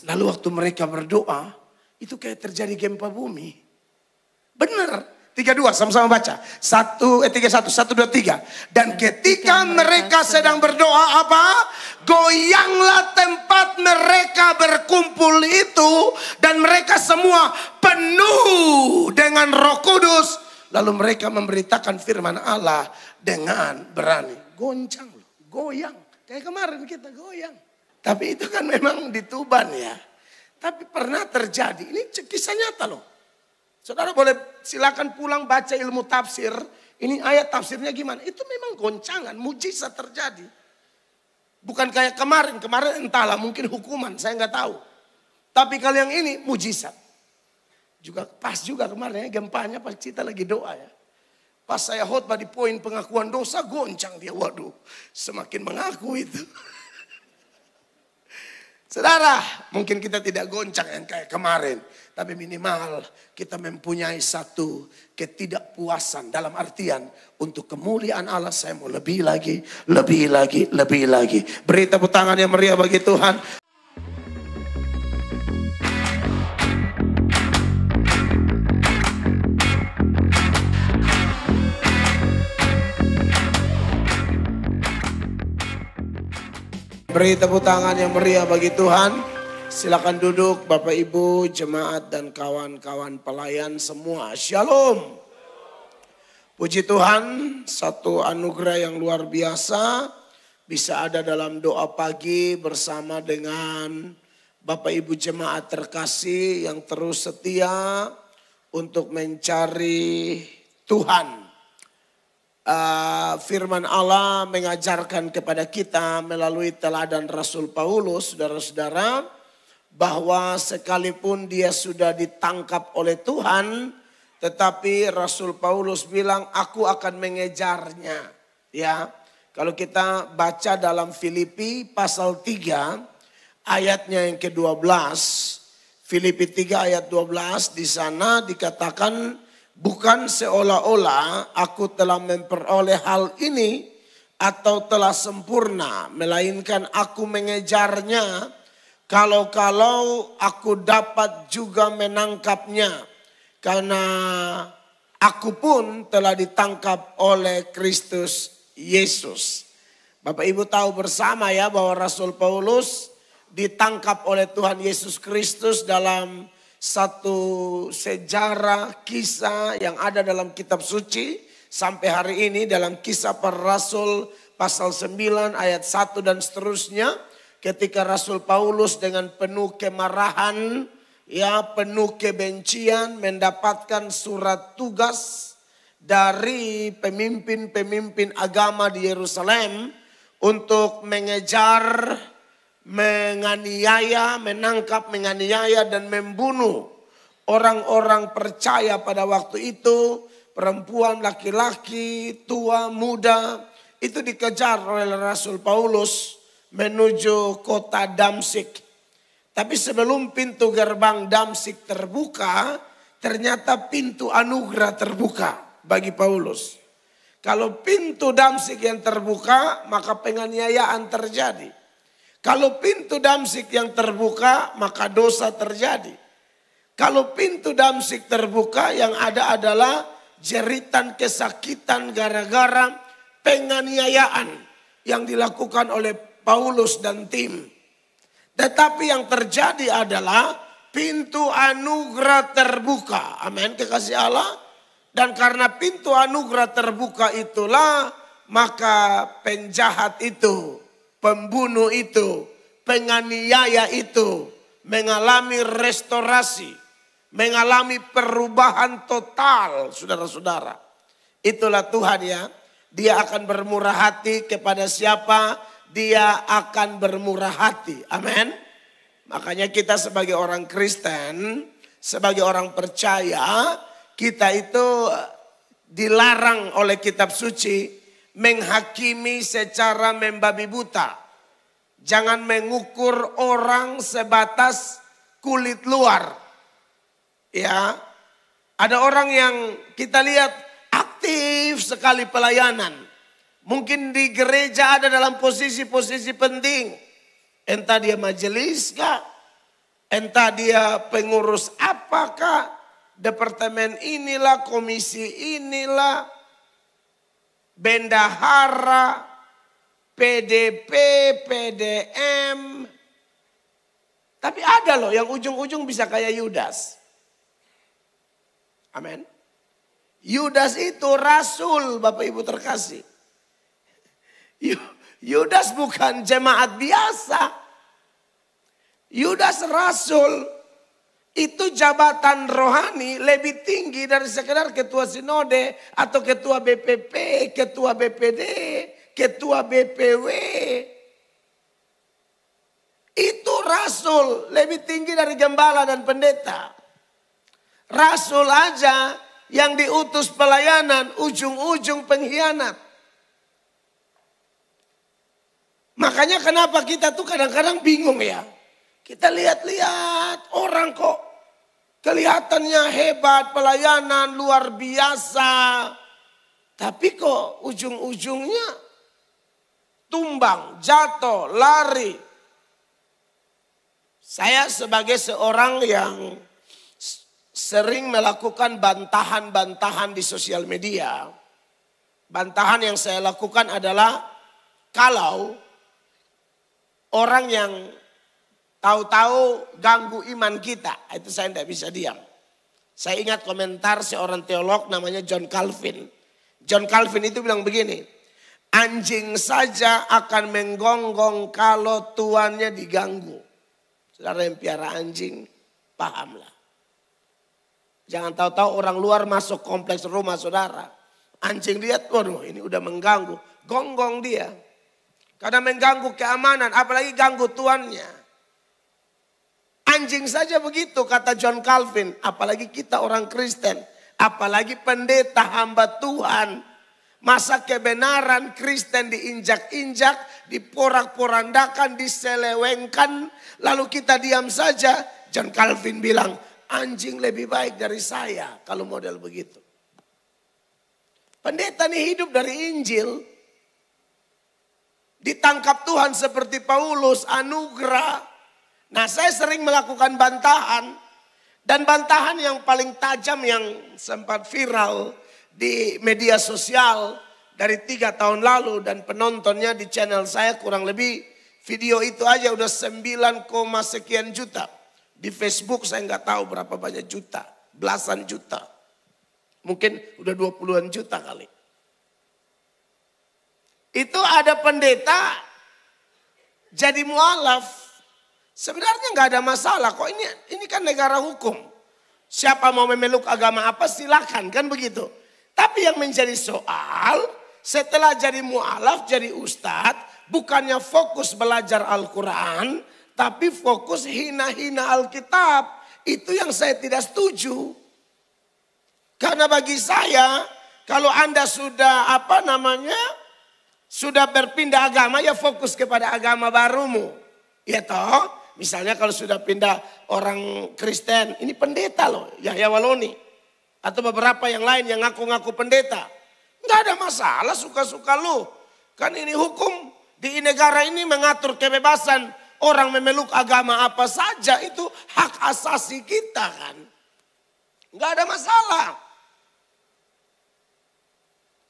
Lalu waktu mereka berdoa, itu kayak terjadi gempa bumi. Benar. 32 sama-sama baca. 31, 1, 2, 3. Dan ketika mereka sedang berdoa apa? Goyanglah tempat mereka berkumpul itu. Dan mereka semua penuh dengan Roh Kudus. Lalu mereka memberitakan firman Allah dengan berani. Goncang loh, goyang. Kayak kemarin kita goyang. Tapi itu kan memang di Tuban ya. Tapi pernah terjadi. Ini kisah nyata loh. Saudara boleh silakan pulang baca ilmu tafsir. Ini ayat tafsirnya gimana? Itu memang goncangan, mujizat terjadi. Bukan kayak kemarin. Kemarin entahlah mungkin hukuman, saya nggak tahu. Tapi kalau yang ini mujizat. Juga pas juga kemarin ya, gempanya pas kita lagi doa ya. Pas saya khotbah di poin pengakuan dosa, goncang dia. Waduh, semakin mengaku itu. Saudara, mungkin kita tidak goncang yang kayak kemarin. Tapi minimal kita mempunyai satu ketidakpuasan. Dalam artian untuk kemuliaan Allah saya mau lebih lagi, lebih lagi, lebih lagi. Beri tepuk tangan yang meriah bagi Tuhan. Beri tepuk tangan yang meriah bagi Tuhan. Silakan duduk Bapak Ibu, jemaat dan kawan-kawan pelayan semua. Shalom. Puji Tuhan, satu anugerah yang luar biasa. Bisa ada dalam doa pagi bersama dengan Bapak Ibu jemaat terkasih yang terus setia untuk mencari Tuhan. Firman Allah mengajarkan kepada kita melalui teladan Rasul Paulus, saudara-saudara, bahwa sekalipun dia sudah ditangkap oleh Tuhan, tetapi Rasul Paulus bilang, aku akan mengejarnya. Ya, kalau kita baca dalam Filipi pasal 3 ayatnya yang ke-12, Filipi 3 ayat 12, di sana dikatakan, bukan seolah-olah aku telah memperoleh hal ini atau telah sempurna, melainkan aku mengejarnya kalau-kalau aku dapat juga menangkapnya. Karena aku pun telah ditangkap oleh Kristus Yesus. Bapak Ibu tahu bersama ya bahwa Rasul Paulus ditangkap oleh Tuhan Yesus Kristus dalam satu sejarah kisah yang ada dalam kitab suci sampai hari ini dalam Kisah Para Rasul pasal 9 ayat 1 dan seterusnya, ketika Rasul Paulus dengan penuh kemarahan, ya penuh kebencian mendapatkan surat tugas dari pemimpin-pemimpin agama di Yerusalem untuk mengejar, menganiaya, menangkap, menganiaya dan membunuh orang-orang percaya pada waktu itu, perempuan, laki-laki, tua, muda, itu dikejar oleh Rasul Paulus menuju kota Damsyik. Tapi sebelum pintu gerbang Damsyik terbuka, ternyata pintu anugerah terbuka bagi Paulus. Kalau pintu Damsyik yang terbuka, maka penganiayaan terjadi. Kalau pintu Damsyik yang terbuka, maka dosa terjadi. Kalau pintu Damsyik terbuka, yang ada adalah jeritan kesakitan gara-gara penganiayaan yang dilakukan oleh Paulus dan tim. Tetapi yang terjadi adalah pintu anugerah terbuka. Amin, kekasih Allah. Dan karena pintu anugerah terbuka itulah, maka penjahat itu, pembunuh itu, penganiaya itu mengalami restorasi, mengalami perubahan total, saudara-saudara. Itulah Tuhan ya. Dia akan bermurah hati kepada siapa? Dia akan bermurah hati. Amin. Makanya kita sebagai orang Kristen, sebagai orang percaya, kita itu dilarang oleh kitab suci menghakimi secara membabi buta. Jangan mengukur orang sebatas kulit luar. Ya, ada orang yang kita lihat aktif sekali pelayanan. Mungkin di gereja ada dalam posisi-posisi penting. Entah dia majelis kah, Entah dia pengurus apakah, departemen inilah, komisi inilah, bendahara, PDP, PDM. Tapi ada loh yang ujung-ujung bisa kayak Yudas. Amin. Yudas itu rasul, Bapak Ibu terkasih. Yudas bukan jemaat biasa. Yudas rasul. Itu jabatan rohani lebih tinggi dari sekedar ketua sinode atau ketua BPP, ketua BPD, ketua BPW. Itu rasul lebih tinggi dari gembala dan pendeta. Rasul aja yang diutus pelayanan ujung-ujung pengkhianat. Makanya kenapa kita tuh kadang-kadang bingung ya. Kita lihat-lihat orang kok kelihatannya hebat, pelayanan luar biasa. Tapi kok ujung-ujungnya tumbang, jatuh, lari. Saya sebagai seorang yang sering melakukan bantahan-bantahan di sosial media. Bantahan yang saya lakukan adalah kalau orang yang tahu-tahu ganggu iman kita, itu saya tidak bisa diam. Saya ingat komentar seorang teolog namanya John Calvin. John Calvin itu bilang begini, anjing saja akan menggonggong kalau tuannya diganggu. Saudara yang piara anjing, pahamlah. Jangan tahu-tahu orang luar masuk kompleks rumah saudara. Anjing lihat, waduh ini udah mengganggu. Gonggong dia. Karena mengganggu keamanan, apalagi ganggu tuannya. Anjing saja begitu kata John Calvin. Apalagi kita orang Kristen. Apalagi pendeta hamba Tuhan. Masa kebenaran Kristen diinjak-injak, diporak-porandakan, diselewengkan. Lalu kita diam saja. John Calvin bilang, anjing lebih baik dari saya kalau model begitu. Pendeta ini hidup dari Injil. Ditangkap Tuhan seperti Paulus, anugerah. Nah saya sering melakukan bantahan. Dan bantahan yang paling tajam yang sempat viral di media sosial dari 3 tahun lalu. Dan penontonnya di channel saya kurang lebih video itu aja udah 9, sekian juta. Di Facebook saya nggak tahu berapa banyak juta. Belasan juta. Mungkin udah 20-an juta kali. Itu ada pendeta jadi mualaf. Sebenarnya nggak ada masalah kok, ini kan negara hukum. Siapa mau memeluk agama apa silakan kan begitu. Tapi yang menjadi soal setelah jadi mualaf, jadi ustadz, bukannya fokus belajar Al-Quran, tapi fokus hina-hina Alkitab. Itu yang saya tidak setuju. Karena bagi saya, kalau Anda sudah sudah berpindah agama, ya fokus kepada agama barumu. Ya toh, misalnya kalau sudah pindah orang Kristen, ini pendeta loh, Yahya Waloni. Atau beberapa yang lain yang ngaku-ngaku pendeta. Nggak ada masalah, suka-suka lu. Kan ini hukum di negara ini mengatur kebebasan orang memeluk agama apa saja, itu hak asasi kita kan. Nggak ada masalah.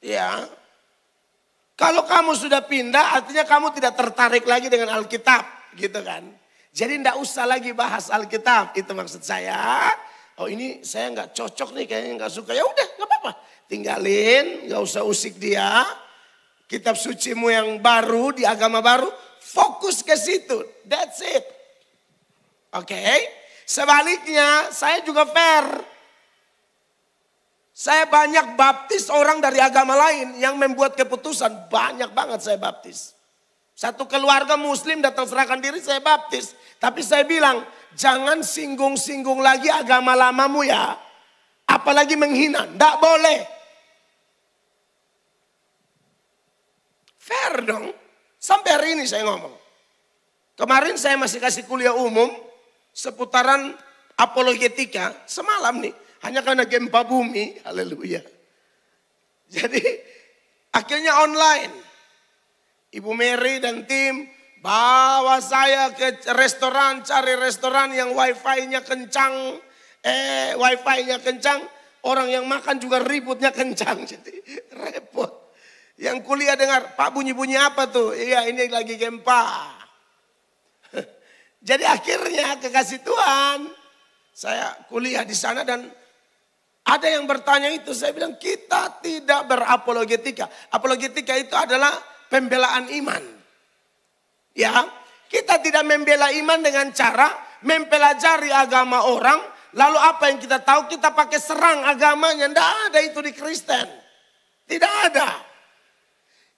Ya. Kalau kamu sudah pindah artinya kamu tidak tertarik lagi dengan Alkitab gitu kan. Jadi enggak usah lagi bahas Alkitab, itu maksud saya. Oh ini saya nggak cocok nih, kayaknya nggak suka. Ya udah nggak apa-apa, tinggalin, nggak usah usik dia. Kitab sucimu yang baru di agama baru, fokus ke situ. That's it. Oke. Sebaliknya saya juga fair. Saya banyak baptis orang dari agama lain yang membuat keputusan. Banyak banget saya baptis. Satu keluarga muslim datang serahkan diri, saya baptis. Tapi saya bilang, jangan singgung-singgung lagi agama lamamu ya. Apalagi menghina, enggak boleh. Fair dong. Sampai hari ini saya ngomong. Kemarin saya masih kasih kuliah umum seputaran apologetika. Semalam nih, hanya karena gempa bumi. Haleluya. Jadi akhirnya online. Ibu Mary dan tim Bawa saya ke restoran, cari restoran yang wifi-nya kencang. Wifi-nya kencang, orang yang makan juga ributnya kencang. Jadi repot. Yang kuliah dengar, Pak bunyi-bunyi apa tuh? Iya ini lagi gempa. Jadi akhirnya kekasih Tuhan, saya kuliah di sana dan ada yang bertanya itu. Saya bilang kita tidak berapologetika. Apologetika itu adalah pembelaan iman. Ya, kita tidak membela iman dengan cara mempelajari agama orang. Lalu apa yang kita tahu kita pakai serang agamanya. Tidak ada itu di Kristen. Tidak ada.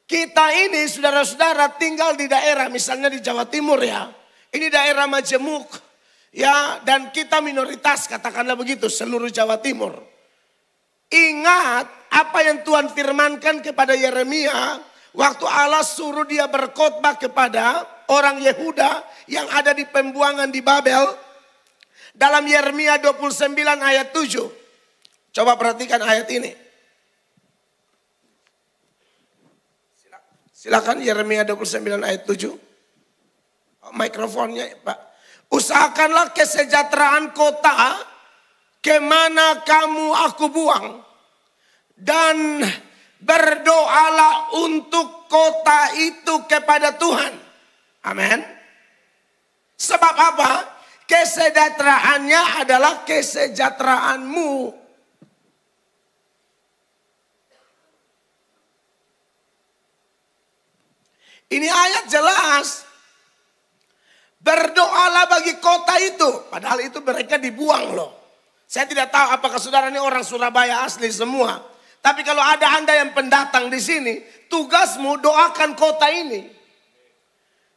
Kita ini saudara-saudara tinggal di daerah misalnya di Jawa Timur ya. Ini daerah majemuk ya dan kita minoritas katakanlah begitu seluruh Jawa Timur. Ingat apa yang Tuhan firmankan kepada Yeremia waktu Allah suruh dia berkhotbah kepada orang Yehuda yang ada di pembuangan di Babel. Dalam Yeremia 29 ayat 7. Coba perhatikan ayat ini. Silakan Yeremia 29 ayat 7. Mikrofonnya Pak. Usahakanlah kesejahteraan kota kemana kamu aku buang. Dan berdoalah untuk kota itu kepada Tuhan. Amin. Sebab apa? Kesejahteraannya adalah kesejahteraanmu. Ini ayat jelas. Berdoalah bagi kota itu. Padahal itu mereka dibuang loh. Saya tidak tahu apakah saudara ini orang Surabaya asli semua. Tapi kalau ada Anda yang pendatang di sini. Tugasmu doakan kota ini.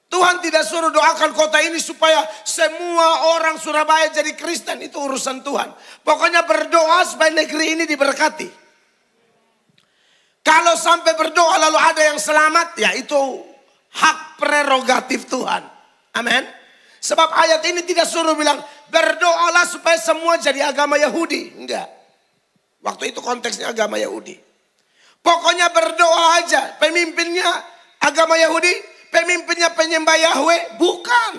Tuhan tidak suruh doakan kota ini supaya semua orang Surabaya jadi Kristen. Itu urusan Tuhan. Pokoknya berdoa supaya negeri ini diberkati. Kalau sampai berdoa lalu ada yang selamat. Ya itu hak prerogatif Tuhan. Amin. Sebab ayat ini tidak suruh bilang berdoalah supaya semua jadi agama Yahudi. Enggak. Waktu itu konteksnya agama Yahudi. Pokoknya berdoa aja. Pemimpinnya agama Yahudi. Pemimpinnya penyembah Yahweh. Bukan.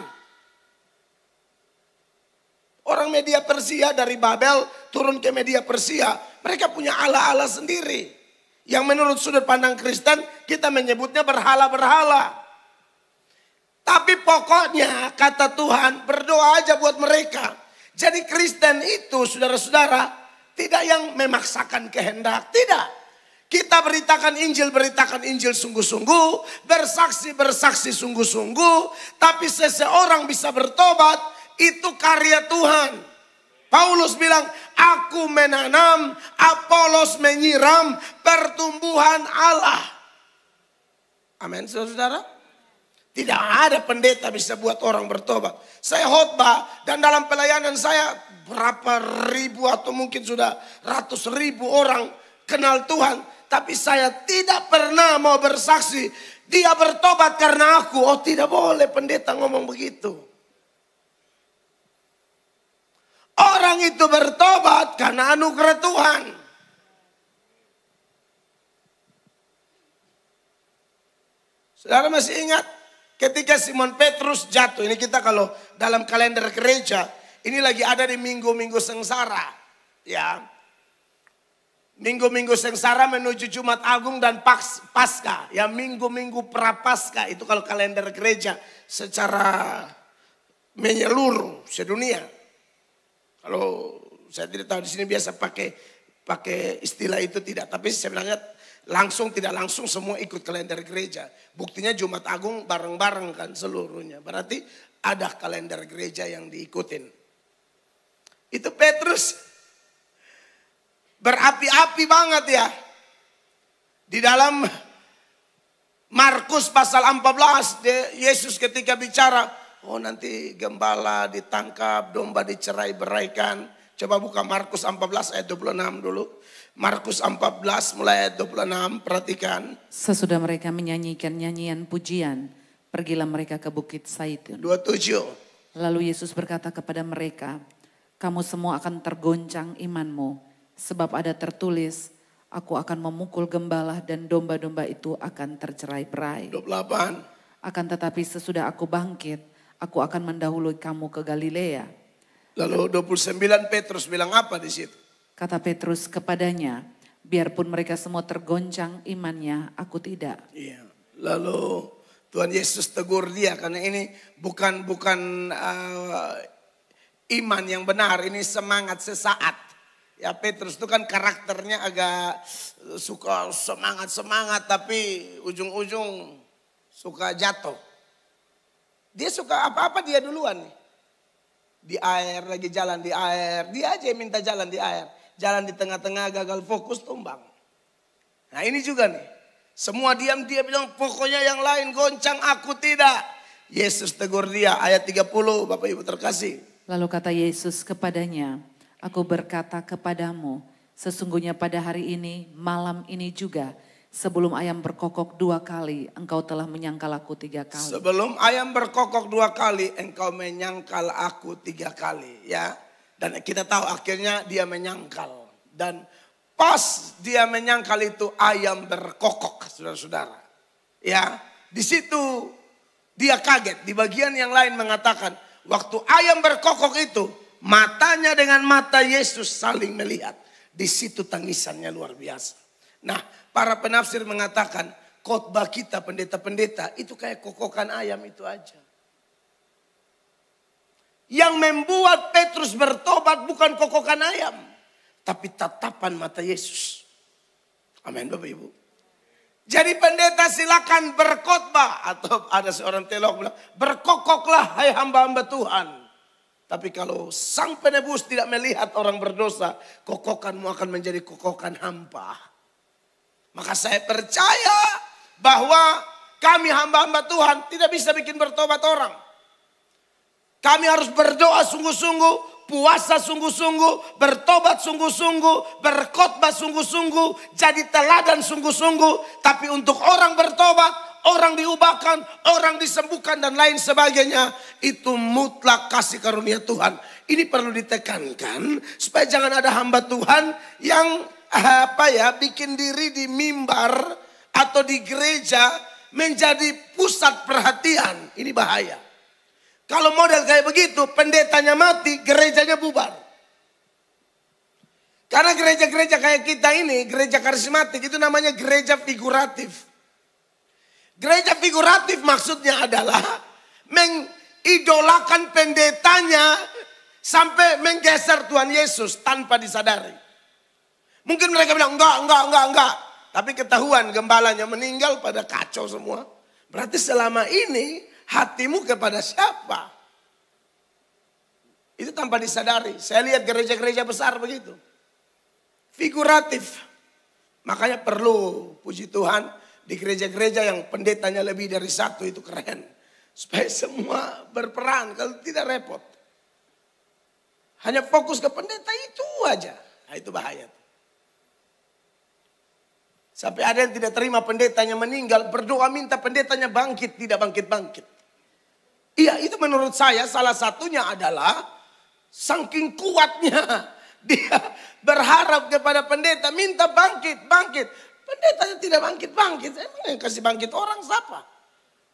Orang media Persia dari Babel turun ke media Persia. Mereka punya Allah-Allah sendiri. Yang menurut sudut pandang Kristen kita menyebutnya berhala-berhala. Tapi pokoknya kata Tuhan berdoa aja buat mereka. Jadi Kristen itu saudara-saudara tidak yang memaksakan kehendak. Tidak. Kita beritakan Injil sungguh-sungguh. Bersaksi sungguh-sungguh. Tapi seseorang bisa bertobat itu karya Tuhan. Paulus bilang aku menanam, Apolos menyiram pertumbuhan Allah. Amin saudara-saudara. Tidak ada pendeta bisa buat orang bertobat. Saya khotbah dan dalam pelayanan saya berapa ribu atau mungkin sudah ratus ribu orang kenal Tuhan. Tapi saya tidak pernah mau bersaksi. Dia bertobat karena aku. Oh tidak boleh pendeta ngomong begitu. Orang itu bertobat karena anugerah Tuhan. Saudara masih ingat? Ketika Simon Petrus jatuh, ini kita kalau dalam kalender gereja, ini lagi ada di minggu-minggu sengsara. Ya. Minggu-minggu sengsara menuju Jumat Agung dan Paskah. Ya minggu-minggu Prapaskah, itu kalau kalender gereja secara menyeluruh sedunia. Kalau saya tidak tahu di sini biasa pakai istilah itu tidak. Tapi sebenarnya tidak langsung semua ikut kalender gereja. Buktinya Jumat Agung bareng-bareng kan seluruhnya. Berarti ada kalender gereja yang diikutin. Itu Petrus berapi-api banget ya. Di dalam Markus pasal 14 Yesus ketika bicara. Oh nanti gembala ditangkap, domba dicerai-beraikan. Coba buka Markus 14 ayat 26 dulu. Markus 14 mulai ayat 26, perhatikan. Sesudah mereka menyanyikan nyanyian pujian, pergilah mereka ke Bukit Zaitun. 27. Lalu Yesus berkata kepada mereka, kamu semua akan tergoncang imanmu, sebab ada tertulis, aku akan memukul gembala dan domba-domba itu akan tercerai-berai. 28. Akan tetapi sesudah aku bangkit, aku akan mendahului kamu ke Galilea. Lalu 29 Petrus bilang apa di situ? Kata Petrus kepadanya, biarpun mereka semua tergoncang imannya, aku tidak. Iya. Lalu Tuhan Yesus tegur dia karena ini bukan iman yang benar, ini semangat sesaat. Ya Petrus itu kan karakternya agak suka semangat tapi ujung-ujung suka jatuh. Dia suka apa-apa dia duluan nih. Di air, lagi jalan di air, dia aja yang minta jalan di air. Jalan di tengah-tengah gagal fokus tumbang. Nah ini juga nih. Semua diam dia bilang pokoknya yang lain goncang aku tidak. Yesus tegur dia ayat 30 Bapak Ibu terkasih. Lalu kata Yesus kepadanya, aku berkata kepadamu, sesungguhnya pada hari ini, malam ini juga, sebelum ayam berkokok 2 kali, engkau telah menyangkal aku 3 kali. Sebelum ayam berkokok 2 kali, engkau menyangkal aku 3 kali. Ya, dan kita tahu akhirnya dia menyangkal. Dan pas dia menyangkal itu ayam berkokok, saudara-saudara. Ya, di situ dia kaget. Di bagian yang lain mengatakan, waktu ayam berkokok itu, matanya dengan mata Yesus saling melihat. Di situ tangisannya luar biasa. Nah, para penafsir mengatakan khotbah kita pendeta-pendeta itu kayak kokokan ayam itu aja. Yang membuat Petrus bertobat bukan kokokan ayam, tapi tatapan mata Yesus. Amin Bapak Ibu. Jadi pendeta silakan berkhotbah, atau ada seorang teolog bilang berkokoklah hai hamba-hamba Tuhan. Tapi kalau sang penebus tidak melihat orang berdosa, kokokanmu akan menjadi kokokan hampa. Maka saya percaya bahwa kami hamba-hamba Tuhan tidak bisa bikin bertobat orang. Kami harus berdoa sungguh-sungguh, puasa sungguh-sungguh, bertobat sungguh-sungguh, berkhotbah sungguh-sungguh, jadi teladan sungguh-sungguh. Tapi untuk orang bertobat, orang diubahkan, orang disembuhkan dan lain sebagainya, itu mutlak kasih karunia Tuhan. Ini perlu ditekankan supaya jangan ada hamba Tuhan yang bikin diri di mimbar atau di gereja menjadi pusat perhatian. Ini bahaya. Kalau model kayak begitu, pendetanya mati, gerejanya bubar. Karena gereja-gereja kayak kita ini, gereja karismatik itu namanya gereja figuratif. Gereja figuratif maksudnya adalah mengidolakan pendetanya sampai menggeser Tuhan Yesus tanpa disadari. Mungkin mereka bilang enggak. Tapi ketahuan gembalanya meninggal pada kacau semua. Berarti selama ini hatimu kepada siapa? Itu tanpa disadari. Saya lihat gereja-gereja besar begitu. Figuratif. Makanya perlu puji Tuhan di gereja-gereja yang pendetanya lebih dari 1 itu keren. Supaya semua berperan, kalau tidak repot. Hanya fokus ke pendeta itu aja. Nah itu bahaya. Sampai ada yang tidak terima pendetanya meninggal, berdoa minta pendetanya bangkit, tidak bangkit-bangkit. Iya, itu menurut saya salah satunya adalah saking kuatnya dia berharap kepada pendeta, minta bangkit. Pendetanya tidak bangkit. Emang yang kasih bangkit orang siapa?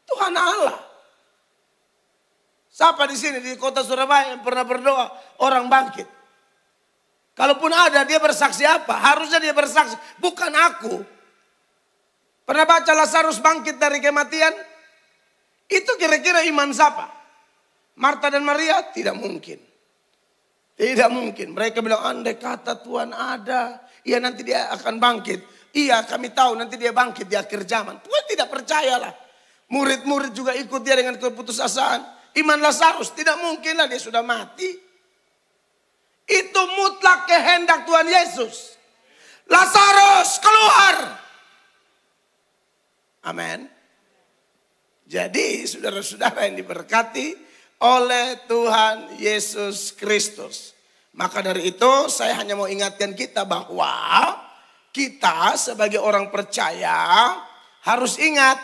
Tuhan Allah. Siapa di sini di kota Surabaya yang pernah berdoa orang bangkit? Kalaupun ada, dia bersaksi apa? Harusnya dia bersaksi, bukan aku. Pernah baca Lazarus bangkit dari kematian? Itu kira-kira iman siapa? Marta dan Maria? Tidak mungkin. Tidak mungkin. Mereka bilang, andai kata Tuhan ada, iya nanti dia akan bangkit. Iya kami tahu nanti dia bangkit di akhir zaman. Tuhan tidak percayalah. Murid-murid juga ikut dia dengan keputusasaan. Iman Lazarus tidak mungkin lah, dia sudah mati. Itu mutlak kehendak Tuhan Yesus. Lazarus keluar. Amin. Jadi saudara-saudara yang diberkati oleh Tuhan Yesus Kristus. Maka dari itu saya hanya mau ingatkan kita bahwa kita sebagai orang percaya harus ingat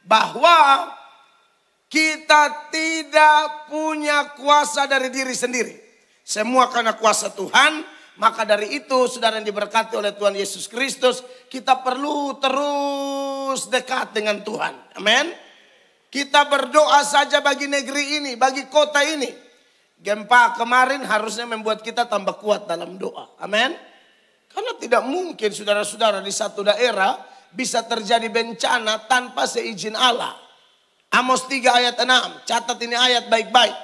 bahwa kita tidak punya kuasa dari diri sendiri. Semua karena kuasa Tuhan. Maka dari itu saudara yang diberkati oleh Tuhan Yesus Kristus, kita perlu terus dekat dengan Tuhan. Amin. Kita berdoa saja bagi negeri ini, bagi kota ini. Gempa kemarin harusnya membuat kita tambah kuat dalam doa. Amin. Karena tidak mungkin saudara-saudara di satu daerah bisa terjadi bencana tanpa seizin Allah. Amos 3 ayat 6. Catat ini ayat baik-baik.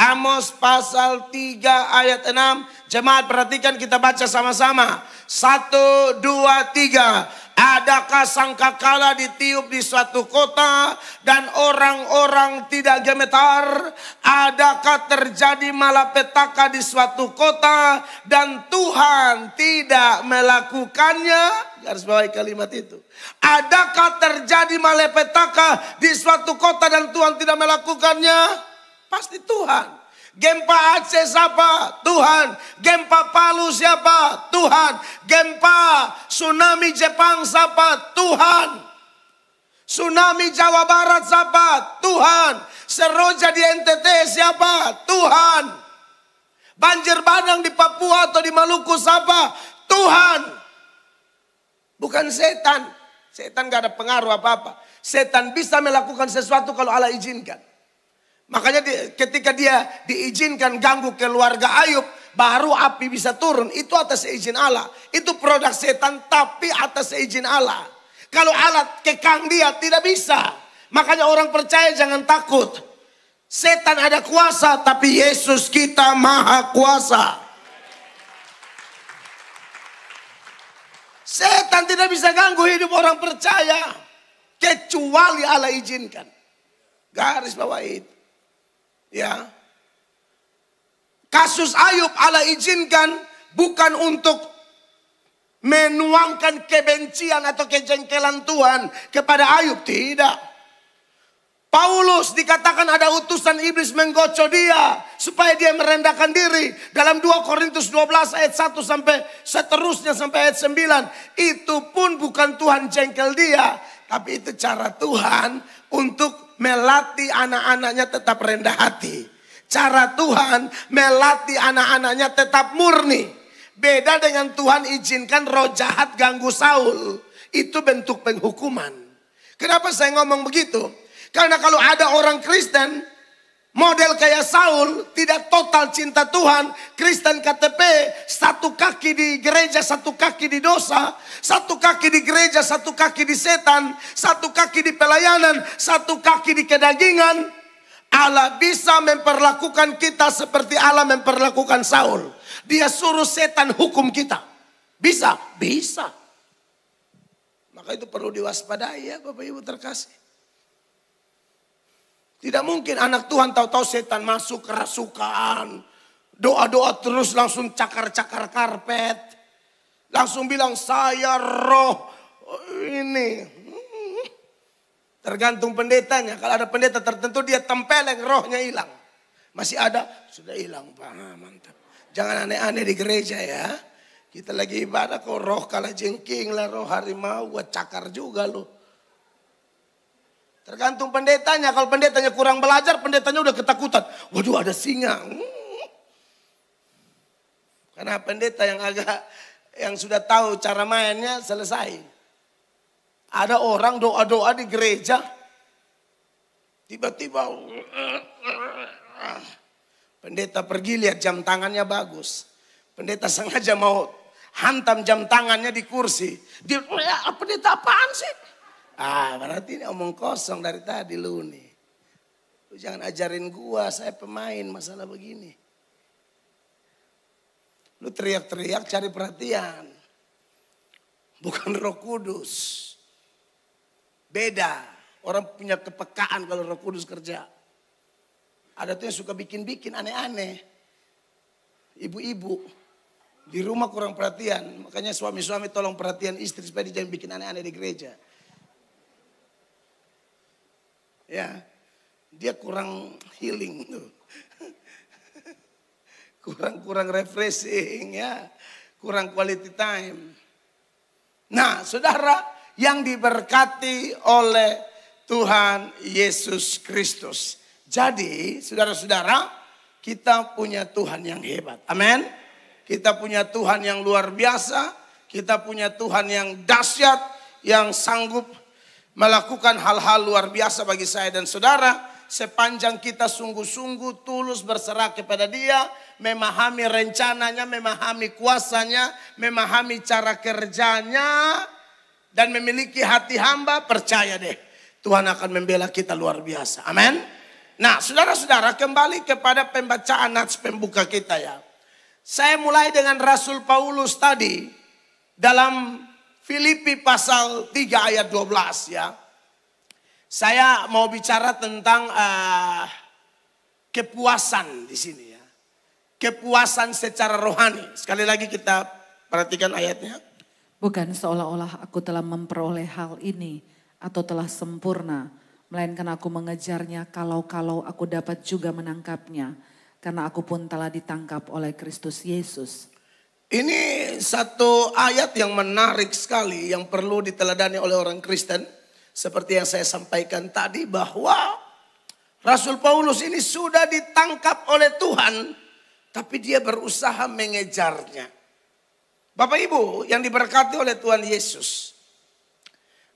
Amos pasal 3 ayat 6. Jemaat perhatikan, kita baca sama-sama. 1, 2, 3. Adakah sangkakala ditiup di suatu kota dan orang-orang tidak gemetar? Adakah terjadi malapetaka di suatu kota dan Tuhan tidak melakukannya? Garis bawahi kalimat itu. Adakah terjadi malapetaka di suatu kota dan Tuhan tidak melakukannya? Pasti Tuhan. Gempa Aceh siapa? Tuhan. Gempa Palu siapa? Tuhan. Gempa tsunami Jepang siapa? Tuhan. Tsunami Jawa Barat siapa? Tuhan. Seroja di NTT siapa? Tuhan. Banjir bandang di Papua atau di Maluku siapa? Tuhan. Bukan setan. Setan gak ada pengaruh apa-apa. Setan bisa melakukan sesuatu kalau Allah izinkan. Makanya ketika dia diizinkan ganggu keluarga Ayub, baru api bisa turun. Itu atas izin Allah. Itu produk setan tapi atas izin Allah. Kalau Allah kekang dia tidak bisa. Makanya orang percaya jangan takut. Setan ada kuasa tapi Yesus kita maha kuasa. Setan tidak bisa ganggu hidup orang percaya. Kecuali Allah izinkan. Garis bawah itu. Ya, kasus Ayub Allah izinkan bukan untuk menuangkan kebencian atau kejengkelan Tuhan kepada Ayub, tidak. Paulus dikatakan ada utusan iblis menggocok dia supaya dia merendahkan diri. Dalam 2 Korintus 12 ayat 1 sampai seterusnya sampai ayat 9. Itu pun bukan Tuhan jengkel dia, tapi itu cara Tuhan untuk melatih anak-anaknya tetap rendah hati. Cara Tuhan melatih anak-anaknya tetap murni. Beda dengan Tuhan izinkan roh jahat ganggu Saul. Itu bentuk penghukuman. Kenapa saya ngomong begitu? Karena kalau ada orang Kristen model kayak Saul, tidak total cinta Tuhan, Kristen KTP, satu kaki di gereja, satu kaki di dosa, satu kaki di gereja, satu kaki di setan, satu kaki di pelayanan, satu kaki di kedagingan. Allah bisa memperlakukan kita seperti Allah memperlakukan Saul. Dia suruh setan hukum kita. Bisa? Bisa. Maka itu perlu diwaspadai ya Bapak Ibu terkasih. Tidak mungkin anak Tuhan tahu-tahu setan masuk kerasukan. Doa-doa terus langsung cakar-cakar karpet. Langsung bilang saya roh ini. Tergantung pendetanya. Kalau ada pendeta tertentu dia tempeleng rohnya hilang. Masih ada? Sudah hilang Pak. Mantap. Jangan aneh-aneh di gereja ya. Kita lagi ibadah kok roh kalajengking lah, roh harimau. Gua cakar juga loh. Tergantung pendetanya. Kalau pendetanya kurang belajar, pendetanya udah ketakutan. Waduh ada singa. Karena pendeta yang sudah tahu cara mainnya selesai. Ada orang doa-doa di gereja. Tiba-tiba pendeta pergi lihat jam tangannya bagus. Pendeta sengaja mau hantam jam tangannya di kursi. Dia, pendeta apaan sih? Berarti ini omong kosong dari tadi lu nih. Lu jangan ajarin gua, saya pemain masalah begini. Lu teriak-teriak cari perhatian. Bukan Roh Kudus. Beda. Orang punya kepekaan kalau Roh Kudus kerja. Ada tuh yang suka bikin-bikin aneh-aneh. Ibu-ibu di rumah kurang perhatian. Makanya suami-suami tolong perhatian istri supaya dia jangan bikin aneh-aneh di gereja. Ya, dia kurang healing tuh. Kurang refreshing ya. Kurang quality time. Nah, saudara yang diberkati oleh Tuhan Yesus Kristus. Jadi, saudara-saudara, kita punya Tuhan yang hebat. Amin. Kita punya Tuhan yang luar biasa. Kita punya Tuhan yang dahsyat, yang sanggup melakukan hal-hal luar biasa bagi saya dan saudara. Sepanjang kita sungguh-sungguh tulus berserah kepada Dia, memahami rencananya, memahami kuasanya, memahami cara kerjanya, dan memiliki hati hamba, percaya deh, Tuhan akan membela kita luar biasa. Amin. Nah, saudara-saudara, kembali kepada pembacaan nats pembuka kita ya. Saya mulai dengan Rasul Paulus tadi dalam Filipi pasal 3 ayat 12 ya. Saya mau bicara tentang kepuasan di sini ya. Kepuasan secara rohani. Sekali lagi kita perhatikan ayatnya. Bukan seolah-olah aku telah memperoleh hal ini atau telah sempurna, melainkan aku mengejarnya kalau aku dapat juga menangkapnya, karena aku pun telah ditangkap oleh Kristus Yesus. Ini satu ayat yang menarik sekali yang perlu diteladani oleh orang Kristen. Seperti yang saya sampaikan tadi bahwa Rasul Paulus ini sudah ditangkap oleh Tuhan, tapi dia berusaha mengejarnya. Bapak Ibu yang diberkati oleh Tuhan Yesus,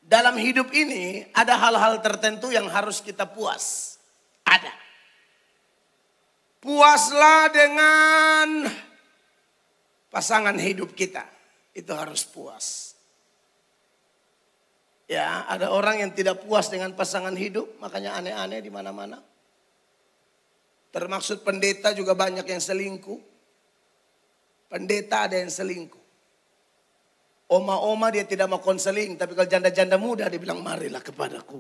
dalam hidup ini ada hal-hal tertentu yang harus kita puas. Ada. Puaslah dengan pasangan hidup kita. Itu harus puas. Ya, ada orang yang tidak puas dengan pasangan hidup, makanya aneh-aneh di mana-mana. Termaksud pendeta juga banyak yang selingkuh. Pendeta ada yang selingkuh. Oma-oma dia tidak mau konseling, tapi kalau janda-janda muda dia bilang marilah kepadaku.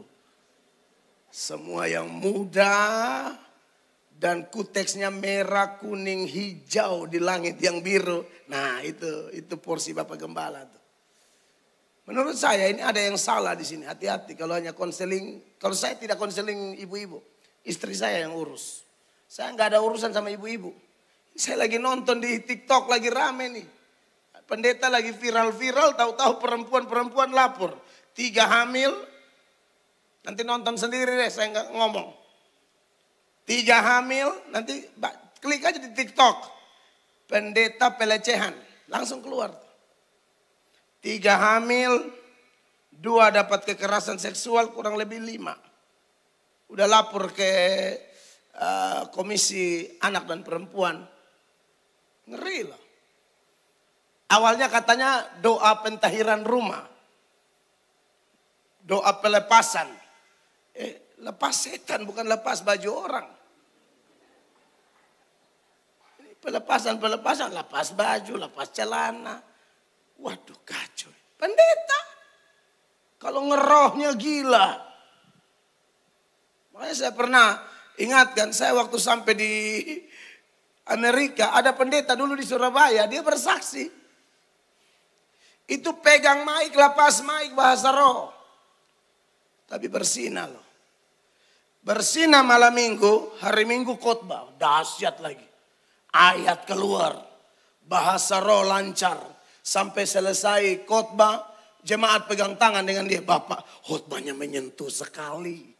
Semua yang muda dan kuteksnya merah, kuning, hijau di langit yang biru. Nah, itu porsi Bapak Gembala tuh. Menurut saya ini ada yang salah di sini. Hati-hati kalau hanya konseling. Kalau saya tidak konseling ibu-ibu, istri saya yang urus. Saya nggak ada urusan sama ibu-ibu. Saya lagi nonton di TikTok lagi rame nih. Pendeta lagi viral-viral, tahu-tahu perempuan-perempuan lapor. 3 hamil. Nanti nonton sendiri deh, saya nggak ngomong. 3 hamil, nanti klik aja di TikTok. Pendeta pelecehan, langsung keluar. 3 hamil, 2 dapat kekerasan seksual, kurang lebih 5. Udah lapor ke Komisi Anak dan Perempuan. Ngeri loh. Awalnya katanya doa pentahiran rumah. Doa pelepasan. Lepas setan bukan lepas baju orang. Ini pelepasan, lepas baju, lepas celana. Waduh kacau. Pendeta. Kalau ngerohnya gila. Makanya saya pernah ingatkan, saya waktu sampai di Amerika, ada pendeta dulu di Surabaya, dia bersaksi. Itu pegang mic, lepas mic bahasa roh. Tapi bersina loh. Bersina malam minggu, hari minggu khotbah, dahsyat lagi. Ayat keluar, bahasa roh lancar. Sampai selesai khotbah, jemaat pegang tangan dengan dia. Bapak, khotbahnya menyentuh sekali.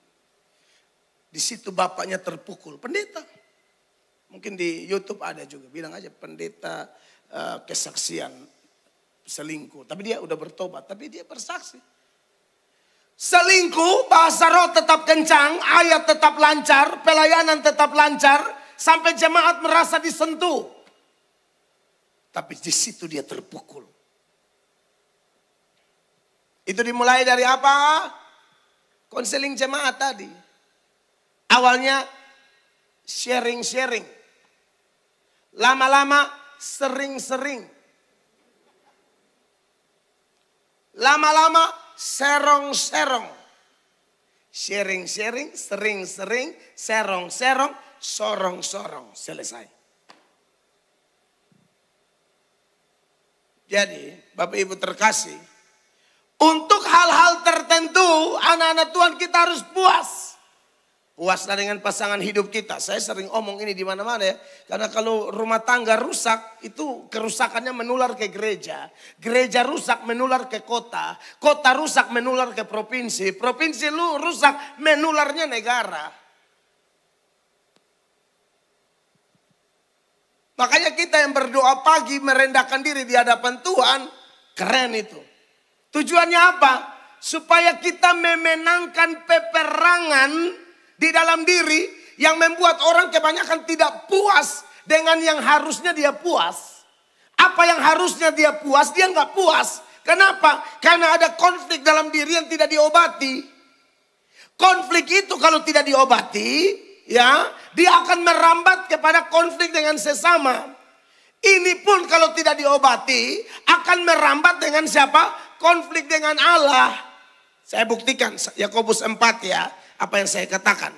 Di situ bapaknya terpukul. Pendeta. Mungkin di YouTube ada juga. Bilang aja pendeta kesaksian selingkuh. Tapi dia udah bertobat. Tapi dia bersaksi. Selingkuh, bahasa roh tetap kencang. Ayat tetap lancar. Pelayanan tetap lancar. Sampai jemaat merasa disentuh. Tapi di situ dia terpukul. Itu dimulai dari apa? Konseling jemaat tadi. Awalnya sharing-sharing. Lama-lama sering-sering. Lama-lama serong-serong. Sharing-sharing, sering-sering, serong-serong, sorong-sorong. Selesai. Jadi Bapak Ibu terkasih, untuk hal-hal tertentu anak-anak Tuhan kita harus puas. Puaslah dengan pasangan hidup kita. Saya sering omong ini di mana-mana ya. Karena kalau rumah tangga rusak, itu kerusakannya menular ke gereja. Gereja rusak menular ke kota. Kota rusak menular ke provinsi. Provinsi lu rusak menularnya negara. Makanya kita yang berdoa pagi merendahkan diri di hadapan Tuhan, keren itu. Tujuannya apa? Supaya kita memenangkan peperangan di dalam diri yang membuat orang kebanyakan tidak puas dengan yang harusnya dia puas. Apa yang harusnya dia puas, dia nggak puas. Kenapa? Karena ada konflik dalam diri yang tidak diobati. Konflik itu kalau tidak diobati, ya, dia akan merambat kepada konflik dengan sesama. Ini pun kalau tidak diobati akan merambat dengan siapa? Konflik dengan Allah. Saya buktikan Yakobus 4 ya, apa yang saya katakan.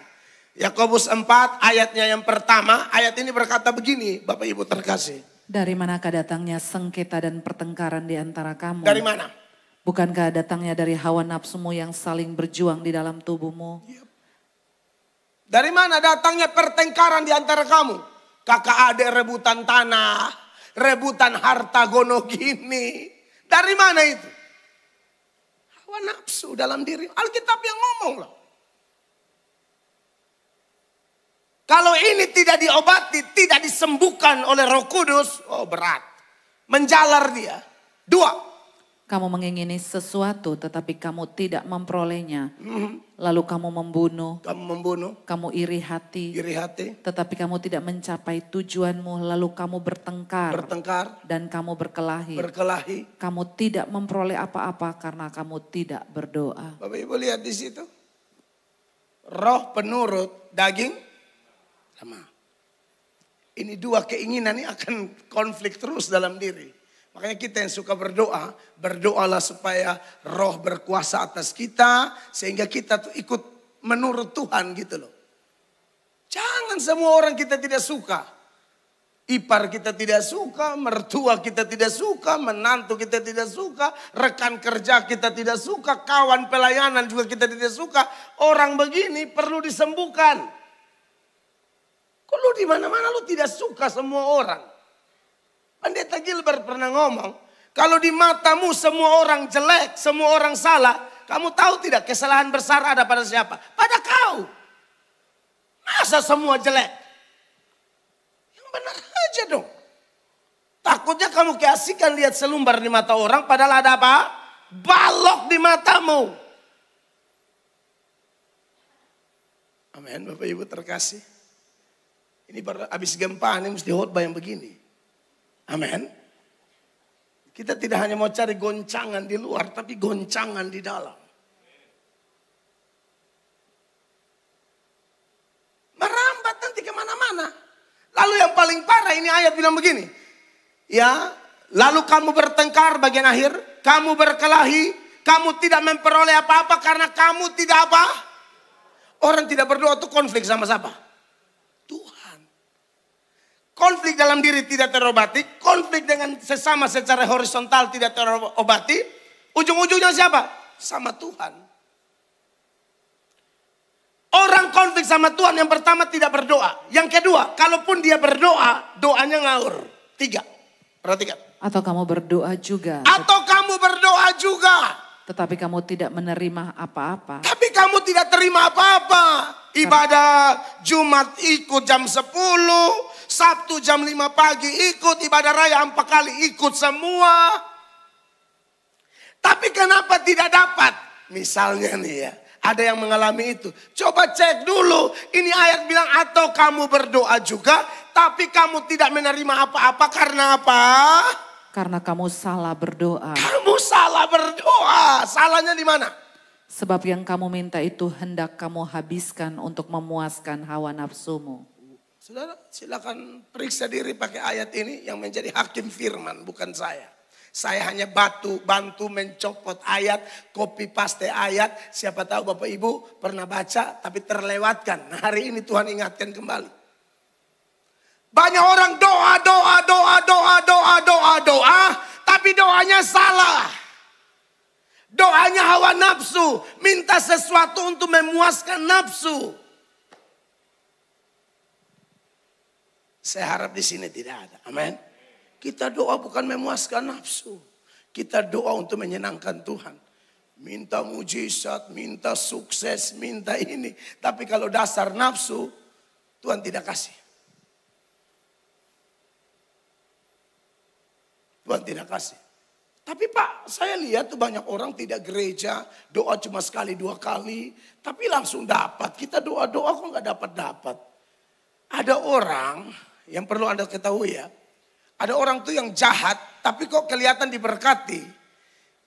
Yakobus 4 ayatnya yang pertama, ayat ini berkata begini, Bapak Ibu terkasih. Dari manakah datangnya sengketa dan pertengkaran di antara kamu? Dari mana? Bukankah datangnya dari hawa nafsumu yang saling berjuang di dalam tubuhmu? Dari mana datangnya pertengkaran di antara kamu? Kakak adik rebutan tanah, rebutan harta gono gini. Dari mana itu? Hawa nafsu dalam diri. Alkitab yang ngomong loh. Kalau ini tidak diobati, tidak disembuhkan oleh Roh Kudus, oh berat. Menjalar dia. 2. Kamu mengingini sesuatu tetapi kamu tidak memperolehnya. Lalu kamu membunuh. Kamu membunuh. Kamu iri hati. Iri hati. Tetapi kamu tidak mencapai tujuanmu. Lalu kamu bertengkar. Bertengkar. Dan kamu berkelahi. Berkelahi. Kamu tidak memperoleh apa-apa karena kamu tidak berdoa. Bapak Ibu lihat di situ. Roh penurut, daging lemah. Ini dua keinginan ini akan konflik terus dalam diri. Makanya kita yang suka berdoa, berdoalah supaya roh berkuasa atas kita. Sehingga kita tuh ikut menurut Tuhan gitu loh. Jangan semua orang kita tidak suka. Ipar kita tidak suka, mertua kita tidak suka, menantu kita tidak suka, rekan kerja kita tidak suka, kawan pelayanan juga kita tidak suka. Orang begini perlu disembuhkan. Kok lu di mana-mana lu tidak suka semua orang? Pendeta Gilbert pernah ngomong, kalau di matamu semua orang jelek, semua orang salah, kamu tahu tidak kesalahan besar ada pada siapa? Pada kau. Masa semua jelek? Yang benar aja dong. Takutnya kamu keasikan lihat selumbar di mata orang, padahal ada apa? Balok di matamu. Amin, Bapak Ibu terkasih. Ini baru habis gempa, ini mesti khotbah yang begini. Amin. Kita tidak hanya mau cari goncangan di luar, tapi goncangan di dalam. Merambat nanti kemana-mana. Lalu yang paling parah ini ayat bilang begini. Ya, lalu kamu bertengkar bagian akhir. Kamu berkelahi. Kamu tidak memperoleh apa-apa karena kamu tidak apa? Orang tidak berdoa itu konflik sama siapa? Tuhan. Konflik dalam diri tidak terobati. Konflik dengan sesama secara horizontal tidak terobati. Ujung-ujungnya siapa? Sama Tuhan. Orang konflik sama Tuhan yang pertama tidak berdoa. Yang kedua, kalaupun dia berdoa, doanya ngawur. 3. Perhatikan. Atau kamu berdoa juga. Atau kamu berdoa juga. Tetapi kamu tidak menerima apa-apa. Tapi kamu tidak terima apa-apa. Ibadah Jumat ikut jam 10. Sabtu jam 5 pagi ikut. Ibadah raya 4 kali ikut semua. Tapi kenapa tidak dapat? Misalnya nih ya. Ada yang mengalami itu. Coba cek dulu. Ini ayat bilang atau kamu berdoa juga. Tapi kamu tidak menerima apa-apa karena apa? Karena kamu salah berdoa. Kamu salah berdoa. Salahnya di mana? Sebab yang kamu minta itu hendak kamu habiskan untuk memuaskan hawa nafsumu. Saudara, silakan periksa diri pakai ayat ini yang menjadi hakim firman, bukan saya. Saya hanya bantu mencopot ayat, copy paste ayat. Siapa tahu Bapak Ibu pernah baca tapi terlewatkan. Nah, hari ini Tuhan ingatkan kembali. Banyak orang doa, tapi doanya salah. Doanya hawa nafsu, minta sesuatu untuk memuaskan nafsu. Saya harap di sini tidak ada. Amin. Kita doa bukan memuaskan nafsu. Kita doa untuk menyenangkan Tuhan. Minta mujizat, minta sukses, minta ini. Tapi kalau dasar nafsu, Tuhan tidak kasih. Tuhan tidak kasih. Tapi Pak, saya lihat tuh banyak orang tidak gereja, doa cuma sekali 2 kali, tapi langsung dapat. Kita doa-doa kok nggak dapat-dapat. Ada orang yang perlu Anda ketahui ya, ada orang tuh yang jahat, tapi kok kelihatan diberkati.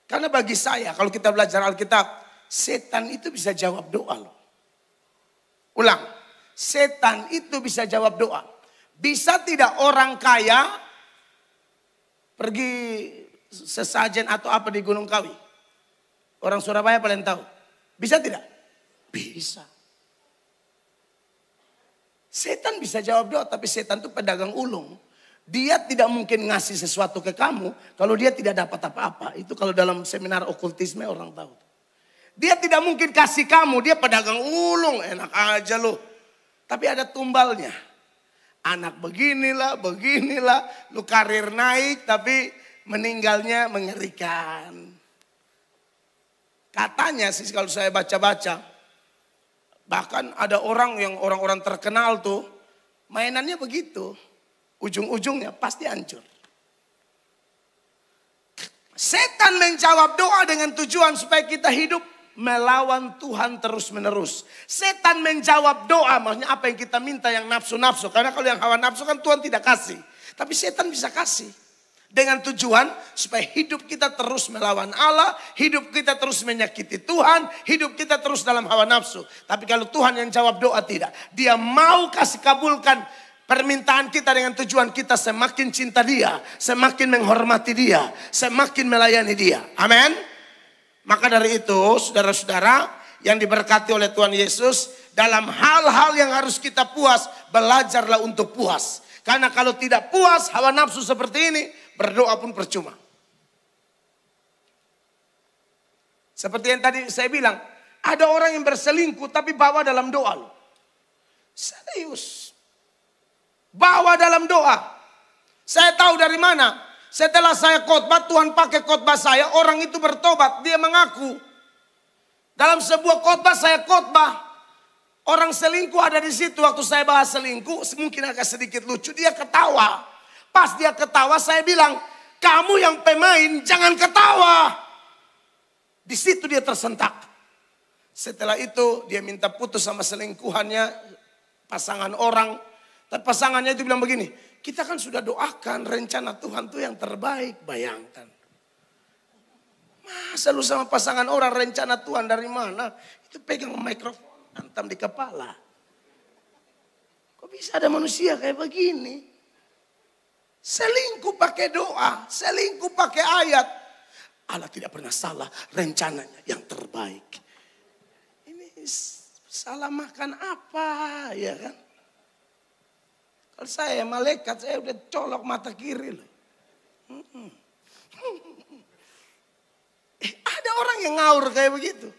Karena bagi saya, kalau kita belajar Alkitab, setan itu bisa jawab doa loh. Ulang, setan itu bisa jawab doa. Bisa tidak orang kaya pergi sesajen atau apa di Gunung Kawi? Orang Surabaya paling tahu. Bisa tidak? Bisa. Setan bisa jawab doa, tapi setan itu pedagang ulung. Dia tidak mungkin ngasih sesuatu ke kamu kalau dia tidak dapat apa-apa. Itu kalau dalam seminar okultisme orang tahu. Dia tidak mungkin kasih kamu, dia pedagang ulung, enak aja loh. Tapi ada tumbalnya. Anak beginilah, lu karir naik tapi meninggalnya mengerikan. Katanya sih kalau saya baca-baca, bahkan ada orang terkenal tuh, mainannya begitu. Ujung-ujungnya pasti hancur. Setan menjawab doa dengan tujuan supaya kita hidup melawan Tuhan terus menerus. Setan menjawab doa, maksudnya apa yang kita minta yang nafsu-nafsu. Karena kalau yang hawa nafsu kan Tuhan tidak kasih. Tapi setan bisa kasih. Dengan tujuan supaya hidup kita terus melawan Allah, hidup kita terus menyakiti Tuhan, hidup kita terus dalam hawa nafsu. Tapi kalau Tuhan yang jawab doa tidak. Dia mau kasih kabulkan permintaan kita dengan tujuan kita semakin cinta dia, semakin menghormati dia, semakin melayani dia. Amin. Maka dari itu saudara-saudara yang diberkati oleh Tuhan Yesus, dalam hal-hal yang harus kita puas, belajarlah untuk puas. Karena kalau tidak puas hawa nafsu seperti ini, berdoa pun percuma. Seperti yang tadi saya bilang, ada orang yang berselingkuh tapi bawa dalam doa loh. Serius. Bawa dalam doa. Saya tahu dari mana. Setelah saya khotbah, Tuhan pakai khotbah saya, orang itu bertobat, dia mengaku. Dalam sebuah khotbah saya khotbah, orang selingkuh ada di situ. Waktu saya bahas selingkuh, mungkin agak sedikit lucu, dia ketawa. Pas dia ketawa, saya bilang, kamu yang pemain jangan ketawa. Di situ dia tersentak. Setelah itu dia minta putus sama selingkuhannya, pasangan orang. Tapi pasangannya itu bilang begini, kita kan sudah doakan rencana Tuhan tuh yang terbaik, bayangkan. Masa lu sama pasangan orang rencana Tuhan dari mana? Itu pegang mikrofon, hantam di kepala. Kok bisa ada manusia kayak begini? Selingkuh pakai doa, selingkuh pakai ayat. Allah tidak pernah salah, rencananya yang terbaik. Ini salah makan apa ya kan? Kalau saya malaikat, saya udah colok mata kiri loh. Ada orang yang ngaur kayak begitu.